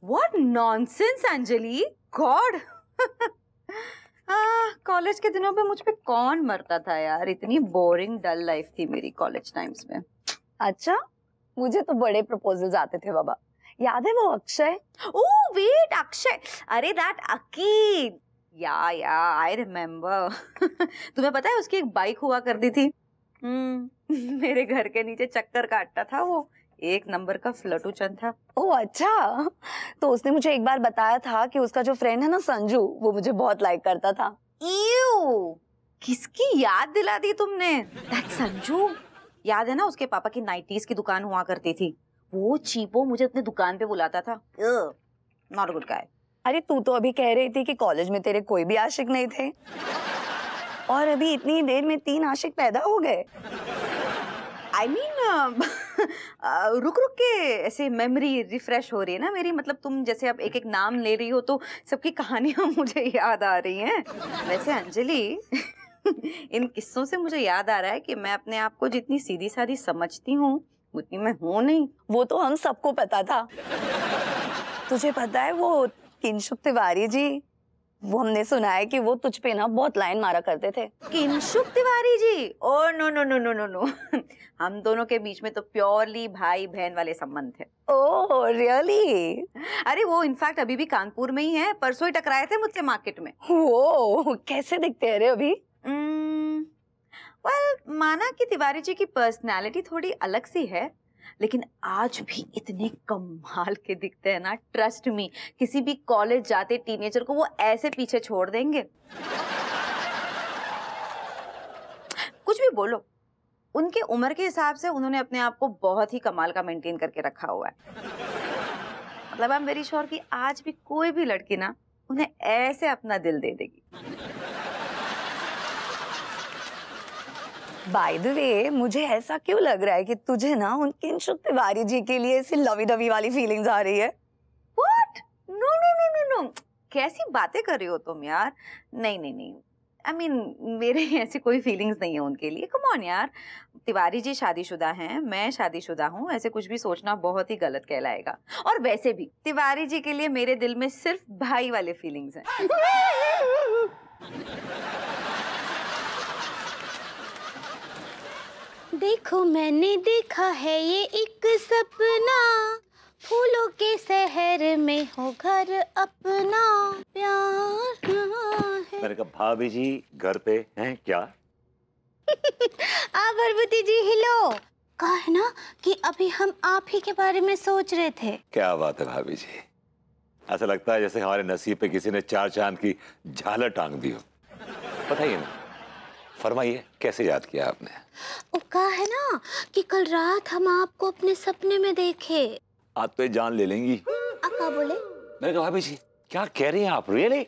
What nonsense, Anjali! God! College के दिनों पे मुझ पे कौन मरता था यार, इतनी बोरिंग डल लाइफ थी मेरी कॉलेज टाइम्स में। अच्छा, मुझे तो बड़े प्रपोजल्स आते थे बाबा। याद है वो अक्षय? ओह वेट, अक्षय! अरे दैट अकीद! या आई रिमेम्बर। तुम्हें पता है उसकी एक बाइक हुआ करती थी। मेरे घर के नीचे चक्कर काटता था वो। एक नंबर का फ्लटूचन था। ओह अच्छा, तो उसने मुझे एक बार बताया था कि उसका जो फ्रेंड है ना संजू, वो मुझे बहुत लाइक करता था। ईव! किसकी याद दिला दी तुमने? दैट संजू! याद है ना उसके पापा की नाइटीज की दुकान हुआ करती थी। वो चीपो मुझे अपने दुकान पे बुलाता था। Not good guy. अरे तू तो अभी कह रही थी कि कॉलेज में तेरे कोई भी आशिक नहीं थे, और अभी इतनी देर में 3 आशिक पैदा हो गए। I mean, रुक रुक के ऐसे मेमोरी रिफ्रेश हो रही है ना मेरी। मतलब तुम जैसे अब एक एक नाम ले रही हो तो सबकी कहानियां मुझे याद आ रही हैं। वैसे अंजलि, इन किस्सों से मुझे याद आ रहा है कि मैं अपने आप को जितनी सीधी सादी समझती हूँ उतनी मैं हूँ नहीं। वो तो हम सबको पता था। तुझे पता है वो किंशुक तिवारी जी, वो हमने सुना है कि वो तुझ पे ना बहुत लाइन मारा करते थे। Kinshuk Tiwari ji? Oh no no no no no no. हम दोनों के बीच में तो प्योरली भाई बहन वाले संबंध थे। Oh really? अरे वो इनफैक्ट अभी भी कानपुर में ही है। परसों ही टकराए थे मुझसे मार्केट में। वो कैसे दिखते हैं रे अभी? वेल, माना कि तिवारी जी की पर्सनालिटी थोड़ी अलग सी है, लेकिन आज भी इतने कमाल के दिखते हैं ना। ट्रस्ट मी, किसी भी कॉलेज जाते टीनेजर को वो ऐसे पीछे छोड़ देंगे। कुछ भी बोलो, उनके उम्र के हिसाब से उन्होंने अपने आप को बहुत ही कमाल का मेंटेन करके रखा हुआ है। मतलब आई एम वेरी श्योर कि आज भी कोई भी लड़की ना उन्हें ऐसे अपना दिल दे देगी। बाय द वे, मुझे ऐसा क्यों लग रहा है कि तुझे ना उन किंशुक तिवारी जी के लिए ऐसी लवी डवी वाली फीलिंग्स आ रही है? What? No no no no no, कैसी बातें कर रही हो तुम यार? नहीं नहीं नहीं, आई मीन मेरे ऐसी कोई फीलिंग्स नहीं है उनके लिए। कम ऑन यार, तिवारी जी शादीशुदा हैं, मैं शादीशुदा हूँ, ऐसे कुछ भी सोचना बहुत ही गलत कहलाएगा। और वैसे भी तिवारी जी के लिए मेरे दिल में सिर्फ भाई वाले फीलिंग्स हैं। देखो मैंने देखा है ये एक सपना, फूलों के शहर में हो घर अपना, प्यार है। मैंने कहा भाभी जी घर पे हैं क्या? पार्वती जी हिलो। कहा है ना कि अभी हम आप ही के बारे में सोच रहे थे। क्या बात है भाभी जी, ऐसा लगता है जैसे हमारे नसीब पे किसी ने 4 चांद की झालर टांग दी हो। बताइए ना, फरमाइए कैसे याद किया आपने? वो कहा है ना कि कल रात हम आपको अपने सपने में देखे। आप तो ये जान ले लेंगी। अक्का बोले। मैंने कहा भाभी जी क्या कह रही हैं आप? रियली?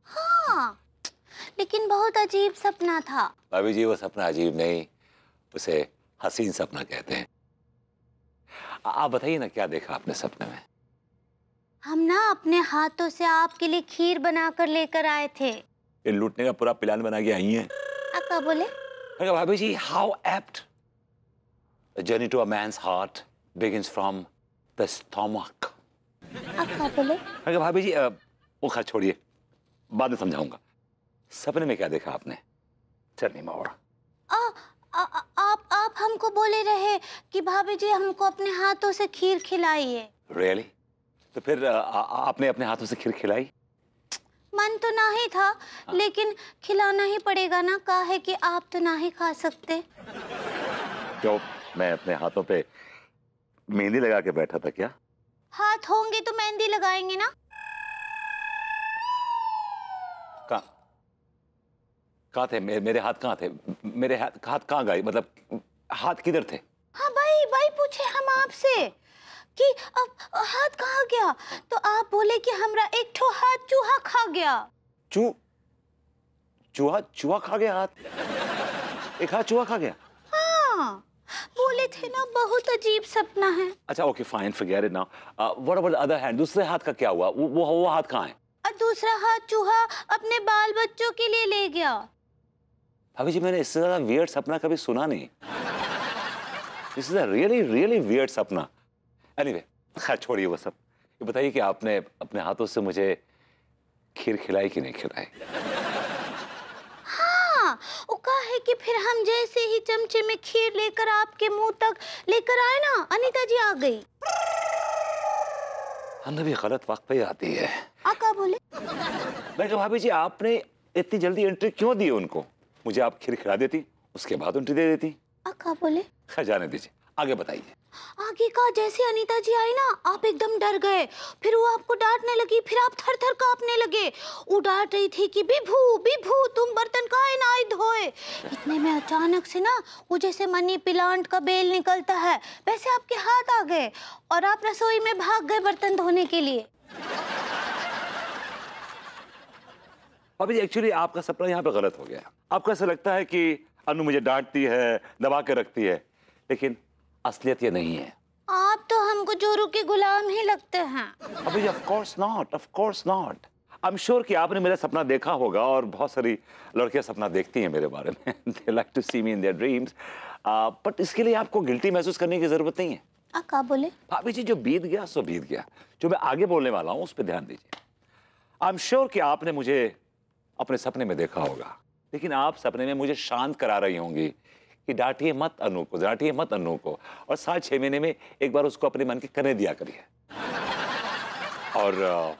हाँ, लेकिन बहुत अजीब सपना था। भाभी जी वो सपना अजीब नहीं, उसे हसीन सपना कहते हैं। आप बताइए ना क्या देखा आपने सपने में? हम ना अपने हाथों से आपके लिए खीर बनाकर लेकर आए थे। ये लूटने का पूरा प्लान बना के आई हैं। अक्का बोले। मैंने कहा भाभी जी how apt, the journey to a man's heart begins from the stomach. अक्का बोले। मैंने कहा भाभी जी वो खर्च छोड़िए, बाद में समझाऊंगा। सपने में क्या देखा आपने? Tell me more. आप हमको बोले रहे कि भाभी जी हमको अपने हाथों से खीर खिलाइए। Really? तो फिर आपने अपने हाथों से खीर खिलाई? मन तो ना ही था, लेकिन खिलाना ही पड़ेगा ना, कहा है कि आप तो ना ही खा सकते। क्यों, मैं अपने हाथों पे मेहंदी लगा के बैठा था क्या? हाथ होंगे तो मेहंदी लगाएंगे ना। कहाँ थे मेरे हाथ? कहाँ थे मेरे हाथ? कहाँ गए? मतलब हाथ किधर थे? हाँ भाई पूछे हम आपसे कि अब हाथ कहाँ गया, तो आप बोले कि हमरा एक ठो हाथ चूहा खा गया। चूहा खा गया हाथ? एक हाथ चूहा खा गया? हाँ, बोले थे ना बहुत अजीब सपना है। अच्छा okay fine, forget it now. What about the other hand? दूसरे हाथ का क्या हुआ? वो हाथ कहाँ है? और दूसरा हाथ चूहा अपने बाल बच्चों के लिए ले गया। भाभी जी मैंने इससे ज्यादा वियर्ड सपना कभी सुना नहीं। This is a really really weird सपना। एनीवे खैर छोड़िए वो सब। ये बताइए कि आपने अपने हाथों से मुझे खीर खिलाई कि नहीं खिलाई? हाँ, वो कहा है कि फिर हम जैसे ही चमचे में खीर लेकर आपके मुंह तक लेकर आए ना, अनीता जी आ गई। अन्ना भी गलत वक्त पे ही आती है। आका बोले? मैं कहा भाभी जी आपने इतनी जल्दी एंट्री क्यों दी उनको? मुझे आप खीर खिला देती, उसके बाद एंट्री दे देती। आका बोले? खैर जाने दीजिए, आगे बताइए। आगे का जैसे अनीता जी आई ना, आप एकदम डर गए। फिर वो आपको डांटने लगी, फिर आप थर थर कांपने लगे। वो डांट रही थी कि बिभू बिभू तुम बर्तन काहे ना आई धोए। इतने में अचानक से ना वो जैसे मनी प्लांट का बेल निकलता है वैसे आपके हाथ आ गए और आप रसोई में भाग गए बर्तन धोने के लिए। भाभी जी एक्चुअली आपका सपना यहाँ पे गलत हो गया। आपको ऐसा लगता है कि अनु मुझे डांटती है, दबा के रखती है, लेकिन असलियत ये नहीं है। आप तो हमको जोरू के गुलाम ही लगते हैं। भाभी जी of course not, of course not. I am sure कि आपने मेरा सपना देखा होगा और बहुत सारी लड़कियां सपना देखती हैं मेरे बारे में। They like to see me in their dreams, but इसके लिए आपको गिल्टी महसूस करने की जरूरत नहीं है। आका बोले? भाभी जी जो बीत गया सो बीत गया। जो मैं आगे बोलने वाला हूं उस पर ध्यान दीजिए। आई एम श्योर कि आपने मुझे अपने सपने में देखा होगा, लेकिन आप सपने में मुझे शांत करा रही होंगी कि डांटिए मत अनु को, डांटिए मत अनु को, और 7-6 महीने में एक बार उसको अपने मन के करने दिया करिए। और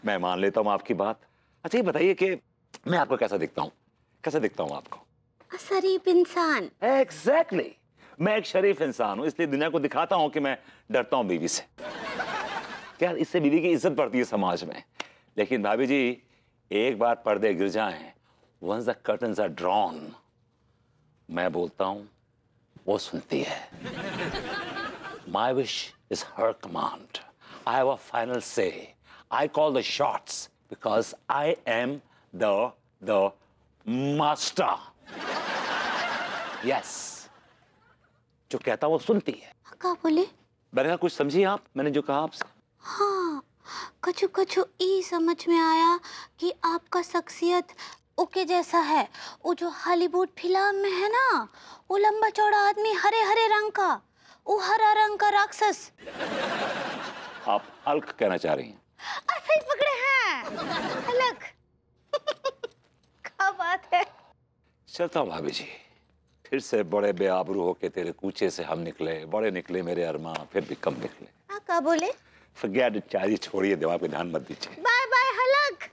मैं मान लेता हूं आपकी बात। अच्छा ये बताइए कि मैं आपको कैसा दिखता हूं? कैसा दिखता हूं आपको? शरीफ इंसान। एग्जैक्टली मैं एक शरीफ इंसान हूं, इसलिए दुनिया को दिखाता हूं कि मैं डरता हूं बीवी से। यार इससे बीवी की इज्जत बढ़ती है समाज में। लेकिन भाभी जी एक बार पर्दे गिर जाएं, once the curtains are drawn, मैं बोलता हूं वो सुनती है। My wish is her command. I have a final say. I call the shots because I am the master. Yes. जो कहता वो सुनती है। आका बोले? मैंने कहा कुछ समझी आप मैंने जो कहा आपसे? हाँ, कछु कछु ई समझ में आया कि आपका शख्सियत ओके जैसा है। वो जो हॉलीवुड फिल्म में है ना, वो लंबा चौड़ा आदमी हरे हरे रंग का, वो हरा रंग का राक्षस। आप हल्क कहना चाह रही हैं? ऐसे ही पकड़े हैं, हलक। क्या बात है? चलता हूँ भाभी जी। फिर से बड़े बेआबरू होके तेरे कूचे से हम निकले, बड़े निकले मेरे अरमान, फिर भी कम निकले। आका बोले? Forget it, चारी छोड़िए, दिमाग पे ध्यान मत दीजिए। बाय बाय हलक।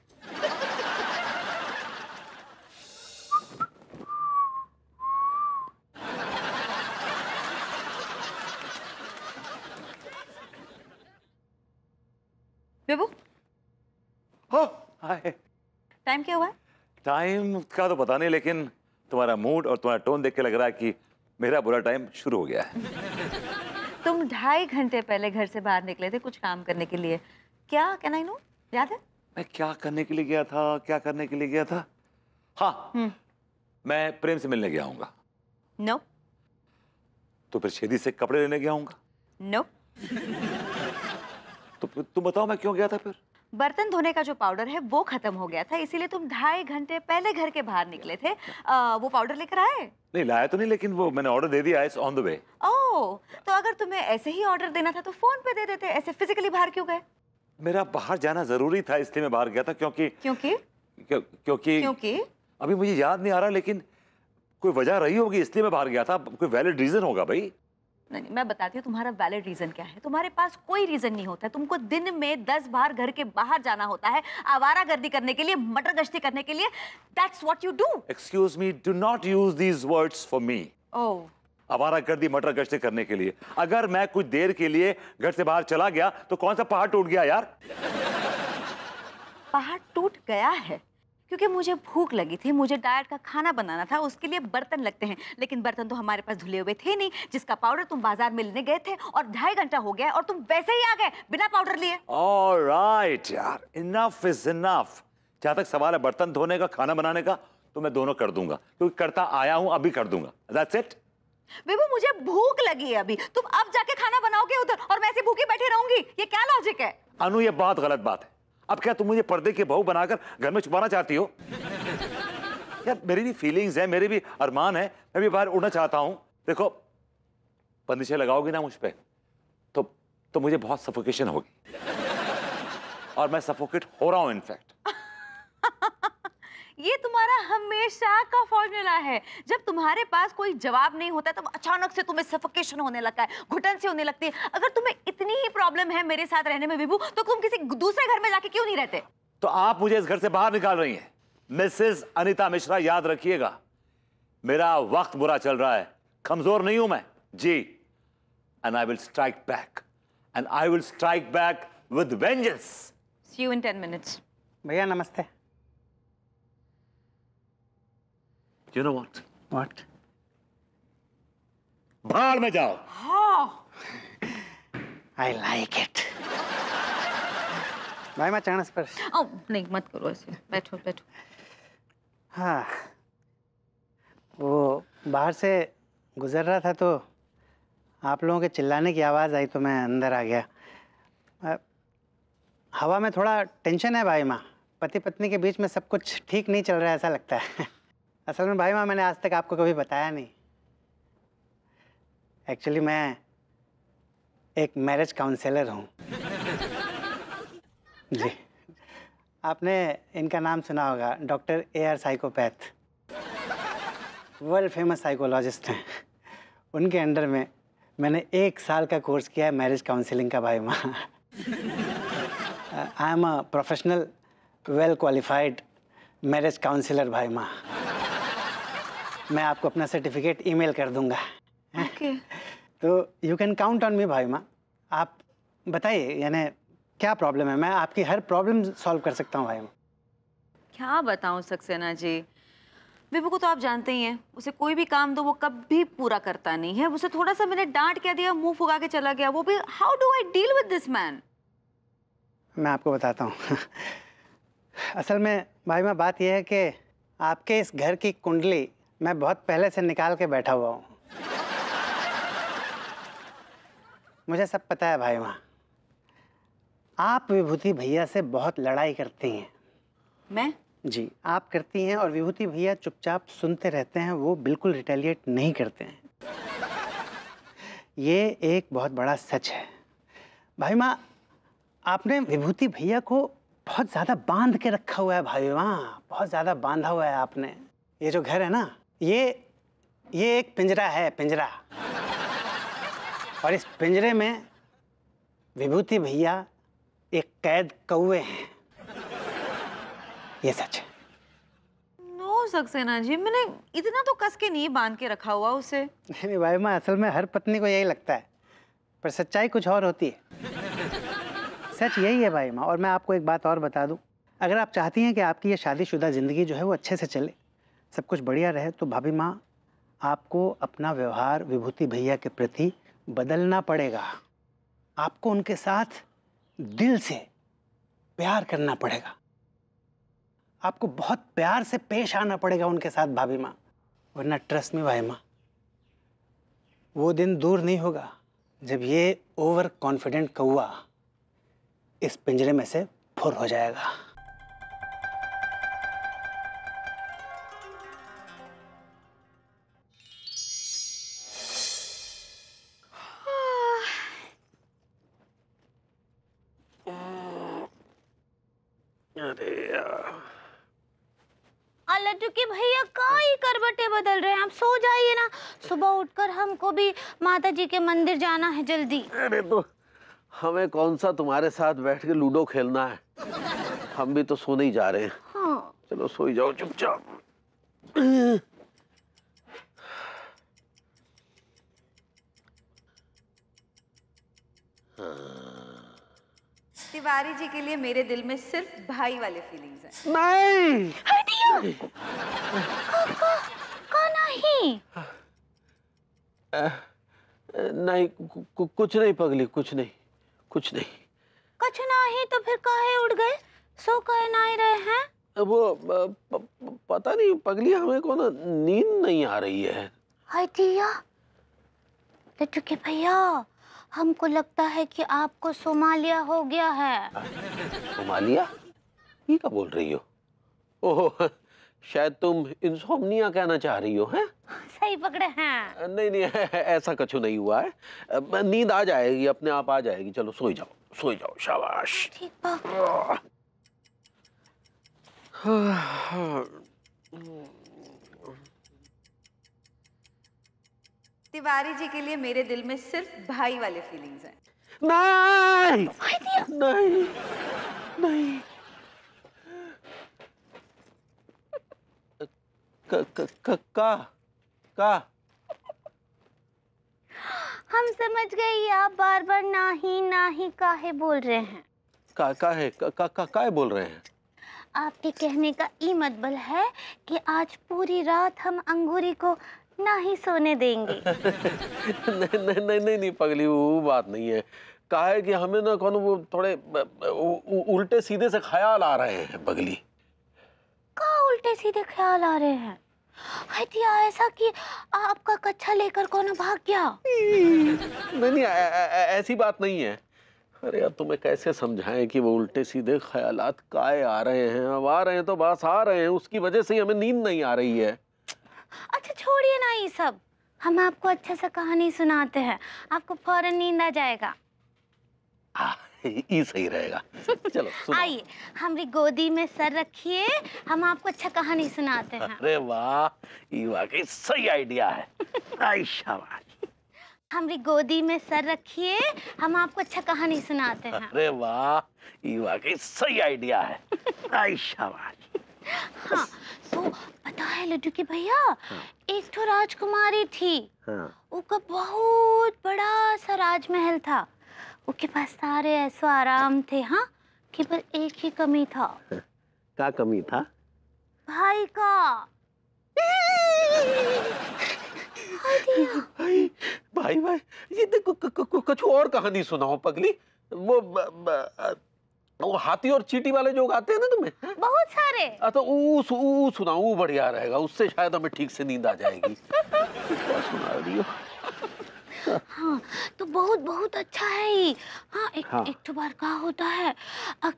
बेबू हाय। टाइम क्या हुआ है? टाइम का तो पता नहीं, लेकिन तुम्हारा मूड और तुम्हारा टोन देख के लग रहा है कि मेरा बुरा टाइम शुरू हो गया है। तुम 2.5 घंटे पहले घर से बाहर निकले थे कुछ काम करने के लिए। क्या कैन आई नो? याद है? मैं क्या करने के लिए गया था? क्या करने के लिए गया था? हाँ, मैं प्रेम से मिलने गया हूँगा। नो तो फिर छेदी से कपड़े लेने गया हूँगा। नो। तो तुम बताओ मैं क्यों गया था फिर? बर्तन धोने का जो पाउडर है वो खत्म हो गया था, इसीलिए तुम 2.5 घंटे पहले घर के बाहर निकले थे। वो पाउडर लेकर आए? नहीं लाया तो नहीं, लेकिन वो मैंने ऑर्डर दे दिया, इट्स ऑन द वे। ओह, तो अगर तुम्हें ऐसे ही ऑर्डर देना था तो फोन पे दे देते, ऐसे फिजिकली बाहर क्यों गए? मेरा बाहर जाना जरूरी था, इसलिए मैं बाहर गया था। क्योंकि क्योंकि अभी मुझे याद नहीं आ रहा, लेकिन कोई वजह रही होगी इसलिए मैं बाहर गया था। कोई वैलिड रीजन होगा भाई। नहीं, मैं बताती हूँ तुम्हारा वैलिड रीजन क्या है। तुम्हारे पास कोई रीजन नहीं होता है। तुमको दिन में 10 बार घर के बाहर जाना होता है, आवारागर्दी करने के लिए, मटर गश्ती करने के लिए। That's what you do. Excuse me, do not use these words for me. Oh, आवारागर्दी मटर गश्ती करने के लिए। अगर मैं कुछ देर के लिए घर से बाहर चला गया तो कौन सा पहाड़ टूट गया यार? पहाड़ टूट गया है क्योंकि मुझे भूख लगी थी, मुझे डाइट का खाना बनाना था, उसके लिए बर्तन लगते हैं। लेकिन बर्तन तो हमारे पास धुले हुए थे नहीं, जिसका पाउडर तुम बाजार में लेने गए थे, और 2.5 घंटा हो गया और तुम वैसे ही आ गए बिना पाउडर लिए। ऑलराइट यार, इनफ इज इनफ। जहां तक सवाल है बर्तन धोने का, खाना बनाने का, तो मैं दोनों कर दूंगा, क्योंकि करता आया हूं, अभी कर दूंगा। That's it. बेबू मुझे भूख लगी है अभी, तुम अब जाके खाना बनाओगे उधर और मैं ऐसे भूखी बैठी रहूंगी? ये क्या लॉजिक है? अनु ये बहुत गलत बात है। अब क्या तुम मुझे पर्दे की बहू बनाकर घर में छुपाना चाहती हो? यार मेरी भी फीलिंग्स है, मेरे भी अरमान है, मैं भी बाहर उड़ना चाहता हूं। देखो बंदिशें लगाओगी ना मुझ पे तो मुझे बहुत सफोकेशन होगी। और मैं सफोकेट हो रहा हूं इनफैक्ट। ये तुम्हारा हमेशा का फॉर्मूला है। जब तुम्हारे पास कोई जवाब नहीं होता तब अचानक से तुम्हें सफोकेशन होने लगता है, घुटन सी होने लगती है। अगर तुम्हें इतनी ही प्रॉब्लम है मेरे साथ रहने में विभू, तो तुम किसी दूसरे घर में जाके क्यों नहीं रहते? तो आप मुझे इस घर से बाहर निकाल रही हैं। मिसेस अनीता मिश्रा, याद रखिएगा, मेरा वक्त बुरा चल रहा है, कमजोर नहीं हूं मैं जी। And I will strike back, and I will strike back with vengeance. See you in 10 minutes. भैया नमस्ते। You know what? What? भाड़ में जाओ। हाँ। I like it. भाई मैं चरण स्पर्श। नहीं मत करो ऐसे, बैठो बैठो। हाँ, वो बाहर से गुजर रहा था तो आप लोगों के चिल्लाने की आवाज़ आई तो मैं अंदर आ गया। हवा में थोड़ा टेंशन है भाई माँ, पति पत्नी के बीच में सब कुछ ठीक नहीं चल रहा है ऐसा लगता है। असल में भाई माँ मैंने आज तक आपको कभी बताया नहीं। एक्चुअली मैं एक मैरिज काउंसलर हूँ जी। आपने इनका नाम सुना होगा, doctor AR psychopath, world famous psychologist हैं। उनके अंडर में मैंने 1 साल का कोर्स किया है मैरिज काउंसलिंग का भाई माँ। I am a professional well qualified marriage counsellor भाई माँ। मैं आपको अपना सर्टिफिकेट ईमेल कर दूंगा। ओके। तो you can count on me भाई माँ। आप बताइए यानी क्या प्रॉब्लम है, मैं आपकी हर प्रॉब्लम सॉल्व कर सकता हूँ भाई माँ। क्या बताऊं सक्सेना जी, विभू को तो आप जानते ही हैं, उसे कोई भी काम दो वो कभी पूरा करता नहीं है। उसे थोड़ा सा मैंने डांट क्या दिया, मुंह फुगा के चला गया, वो भी how do I deal with this man? मैं आपको बताता हूँ। असल में भाई माँ बात यह है कि आपके इस घर की कुंडली मैं बहुत पहले से निकाल के बैठा हुआ हूँ। मुझे सब पता है भाई माँ। आप विभूति भैया से बहुत लड़ाई करती हैं। मैं? जी आप करती हैं और विभूति भैया चुपचाप सुनते रहते हैं, वो बिल्कुल रिटेलिएट नहीं करते हैं। ये एक बहुत बड़ा सच है भाई माँ। आपने विभूति भैया को बहुत ज़्यादा बांध के रखा हुआ है भाई माँ, बहुत ज़्यादा बांधा हुआ है आपने। ये जो घर है ना, ये एक पिंजरा है, पिंजरा। और इस पिंजरे में विभूति भैया एक कैद कौवे हैं। ये सच है। नो सक्सेना जी, मैंने इतना तो कस के नहीं बांध के रखा हुआ उसे। नहीं भाई माँ, असल में हर पत्नी को यही लगता है, पर सच्चाई कुछ और होती है। सच यही है भाई माँ। और मैं आपको एक बात और बता दूं, अगर आप चाहती हैं कि आपकी ये शादीशुदा ज़िंदगी जो है वो अच्छे से चले, सब कुछ बढ़िया रहे, तो भाभी माँ आपको अपना व्यवहार विभूति भैया के प्रति बदलना पड़ेगा। आपको उनके साथ दिल से प्यार करना पड़ेगा। आपको बहुत प्यार से पेश आना पड़ेगा उनके साथ भाभी माँ, वरना ट्रस्ट मी भाई माँ, वो दिन दूर नहीं होगा जब ये ओवर कॉन्फिडेंट कौवा इस पिंजरे में से फुर हो जाएगा। लड्डू के भैया का ही करवटें बदल रहे हैं, आप सो जाइए ना। सुबह उठकर हमको भी माता जी के मंदिर जाना है जल्दी। अरे तो हमें कौन सा तुम्हारे साथ बैठ के लूडो खेलना है, हम भी तो सोने ही जा रहे हैं। हाँ। चलो सो ही जाओ चुपचाप। तिवारी जी के लिए मेरे दिल में सिर्फ भाई वाले फीलिंग्स हैं। नहीं का नहीं नहीं कुछ नहीं पगली, कुछ नहीं, कुछ नहीं। कुछ नहीं तो फिर काहे उठ गए, सो काहे नहीं रहे हैं? वो पता नहीं पगली, हमें को ना नींद नहीं आ रही है। हाय दिया लड्डू के भैया, हमको लगता है कि आपको सोमालिया हो गया है। सोमालिया? ये क्या बोल रही हो? ओह, शायद तुम इंसोम्निया कहना चाह रही हो, हैं? सही पकड़े हैं। नहीं नहीं, ऐसा कुछ नहीं हुआ है। नींद आ जाएगी, अपने आप आ जाएगी। चलो सो ही जाओ, सो जाओ, शाबाश। ठीक बा। तिवारी जी के लिए मेरे दिल में सिर्फ भाई वाले फीलिंग्स हैं। नहीं नहीं नहीं, का हम समझ गए ये आप बार बार नाही काहे बोल रहे हैं। का बोल रहे हैं? आपके कहने का ई मतलब है कि आज पूरी रात हम अंगूरी को नहीं सोने देंगे। नहीं पगली, वो बात नहीं है। कहा है कि हमें ना कौन वो थोड़े उल्टे सीधे से ख्याल आ रहे हैं पगली। का उल्टे सीधे ख्याल आ रहे हैं? दिया ऐसा कि आपका कच्छा लेकर कौन भाग गया? नहीं ऐसी बात नहीं है। अरे यार तुम्हें कैसे समझाएं कि वो उल्टे सीधे ख्यालात काहे आ रहे हैं? अब आ रहे हैं तो बस आ रहे हैं, उसकी वजह से ही हमें नींद नहीं आ रही है। अच्छा छोड़िए ना ये सब, हम आपको अच्छा सा कहानी सुनाते हैं, आपको फौरन नींद आ जाएगा। ये सही रहेगा। चलो आइए हमारी गोदी में सर रखिए, हम आपको अच्छा कहानी सुनाते हैं। अरे वाह, ये वाकई सही आइडिया है। आई शाबाश। हमारी गोदी में सर रखिए, हम आपको अच्छा कहानी सुनाते हैं। अरे वाह, ये वाकई सही आइडिया है। आई शाबाश। हाँ तो पता है लड्डू के भैया, एक तो राजकुमारी थी, उसका बहुत बड़ा सा राजमहल था, उसके पास सारे ऐसो आराम थे। हाँ केवल एक ही कमी था। क्या कमी था? भाई का। भाई ये देखो कुछ और कहानी सुनाओ पगली। वो हाथी और चींटी वाले जोक आते हैं ना तुम्हें? बहुत सारे। तो वो सुनाओ, वो बढ़िया रहेगा, उससे शायद हमें ठीक से नींद आ जाएगी। सुना रही हो? हाँ तो बहुत अच्छा है ये। हाँ एक तो बार क्या होता है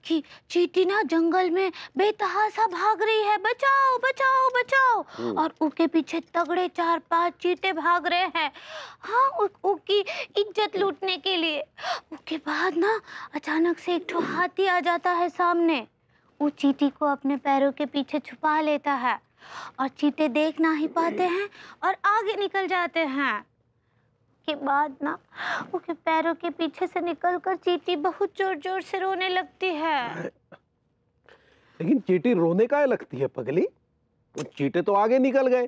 कि चींटी ना जंगल में बेतहासा भाग रही है, बचाओ बचाओ बचाओ, और उसके पीछे तगड़े 4-5 चींटे भाग रहे हैं। हाँ उसकी इज्जत लूटने के लिए। उसके बाद ना अचानक से एक हाथी आ जाता है सामने, वो चींटी को अपने पैरों के पीछे छुपा लेता है और चींटे देख ना ही पाते हैं और आगे निकल जाते हैं। के बाद ना उसके पैरों के पीछे से निकलकर चींटी बहुत जोर जोर से रोने लगती है। लेकिन चींटी रोने काहे लगती है पगली? वो चींटे तो आगे निकल गए,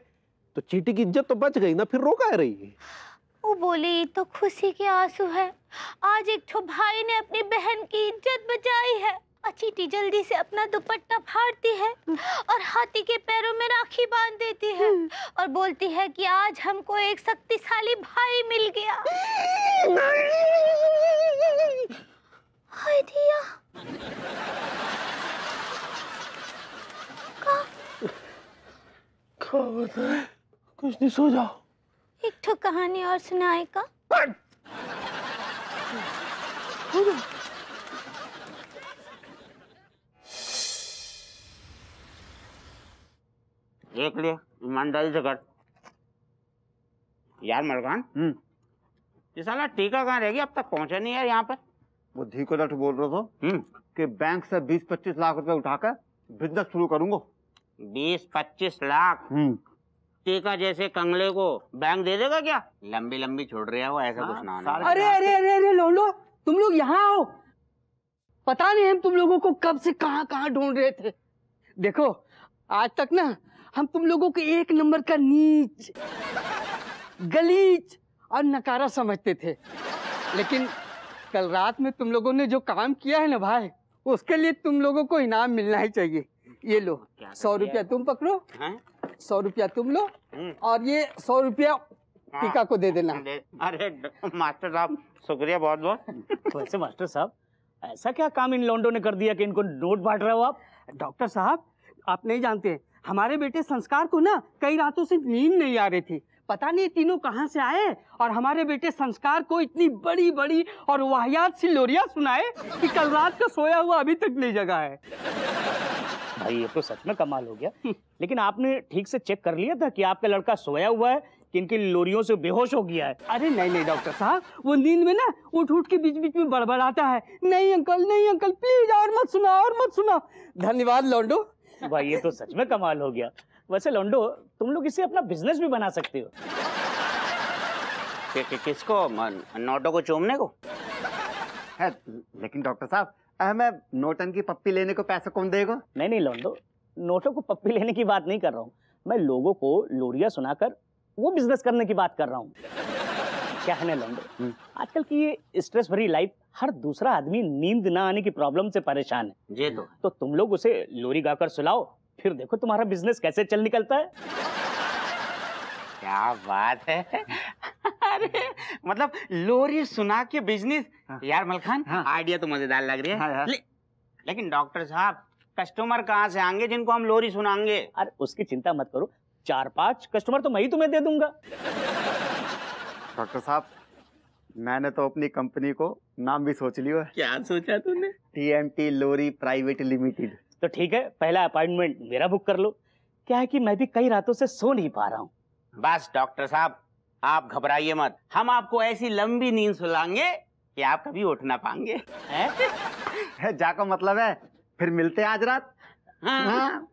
तो चींटी की इज्जत तो बच गई ना, फिर रो काहे रही है? वो बोली तो खुशी के आंसू है, आज एक ठो भाई ने अपनी बहन की इज्जत बचाई है। और चींटी जल्दी से अपना दुपट्टा फाड़ती है और हाथी के पैरों में राखी बांध देती है और बोलती है कि आज हमको एक शक्तिशाली भाई मिल गया। हाय दिया। क्या होता है? कुछ नहीं, सो जाओ। एक ठो कहानी और सुनाए का? देख लिया, ईमानदारी से कर। यार मलकान, ये साला टीका कहाँ रह गया? अब तक पहुंचा नहीं यार यहाँ पर। बुद्धि को लट बोल रहा था कि बैंक से 20-25 लाख रुपए उठाकर बिजनेस शुरू करूंगा। 20-25 लाख? टीका जैसे कंगले को बैंक दे देगा क्या? लंबी लंबी छोड़ रहे हैं वो, ऐसा कुछ ना होना। अरे अरे अरे अरे लोलो, तुम लोग यहाँ आओ। पता नहीं हम तुम लोगों को कब से कहाँ कहाँ ढूंढ रहे थे। देखो आज तक ना हम तुम लोगों को एक नंबर का नीच, गलीच और नकारा समझते थे, लेकिन कल रात में तुम लोगों ने जो काम किया है ना भाई, उसके लिए तुम लोगों को इनाम मिलना ही चाहिए। ये लो 100 रुपया तुम पकड़ो, 100 रुपया तुम लो, और ये 100 रुपया टीका को दे देना। अरे मास्टर साहब शुक्रिया बहुत बहुत। वैसे मास्टर साहब ऐसा क्या काम इन लौंडों ने कर दिया कि इनको नोट बांट रहे हो आप? डॉक्टर साहब आप नहीं जानते, हमारे बेटे संस्कार को ना कई रातों से नींद नहीं आ रही थी। पता नहीं तीनों कहाँ से आए और हमारे बेटे संस्कार को इतनी बड़ी बड़ी और वाहियात सी लोरियां सुनाए कि कल रात का सोया हुआ अभी तक नहीं जगा है। भाई ये तो सच में कमाल हो गया। लेकिन आपने ठीक से चेक कर लिया था कि आपका लड़का सोया हुआ है कि इनकी लोरियों से बेहोश हो गया है। अरे नहीं नहीं डॉक्टर साहब, वो नींद में ना उठ उठ के बीच बीच में बड़बड़ाता है। नहीं अंकल प्लीज और मत सुना। धन्यवाद लौंडो। भाई ये तो सच में कमाल हो गया। वैसे लौंडो, तुम लोग इसे अपना बिजनेस भी बना सकते हो। किसको? नोटों को चूमने को? है, लेकिन डॉक्टर साहब मैं नोटन की पप्पी लेने को पैसे कौन देगा? नहीं लौंडो, नोटों को पप्पी लेने की बात नहीं कर रहा हूँ मैं, लोगों को लोरिया सुनाकर वो बिजनेस करने की बात कर रहा हूँ। क्या है ना लौंडो, आजकल की ये स्ट्रेस भरी लाइफ, हर दूसरा आदमी नींद ना आने की प्रॉब्लम से परेशान है। ये तो तुम लोग उसे लोरी गाकर सुलाओ, फिर देखो तुम्हारा बिजनेस कैसे चल निकलता है। क्या बात है। अरे मतलब लोरी सुना के बिजनेस। यार मलखान, आइडिया तो मजेदार लग रही है। लेकिन डॉक्टर साहब, कस्टमर कहाँ से आएंगे जिनको हम लोरी सुनाएंगे? अरे उसकी चिंता मत करो, 4-5 कस्टमर तो मैं ही तुम्हें दे दूंगा। डॉक्टर साहब, मैंने तो अपनी कंपनी को नाम भी सोच लिया है। क्या सोचा तूने? TMT लोरी प्राइवेट लिमिटेड। तो ठीक है, पहला अपॉइंटमेंट मेरा बुक कर लो। क्या है कि मैं भी कई रातों से सो नहीं पा रहा हूँ। बस डॉक्टर साहब, आप घबराइए मत, हम आपको ऐसी लंबी नींद सुलाएंगे कि आप कभी उठ ना पाएंगे। जाका मतलब है फिर मिलते हैं आज रात। हाँ।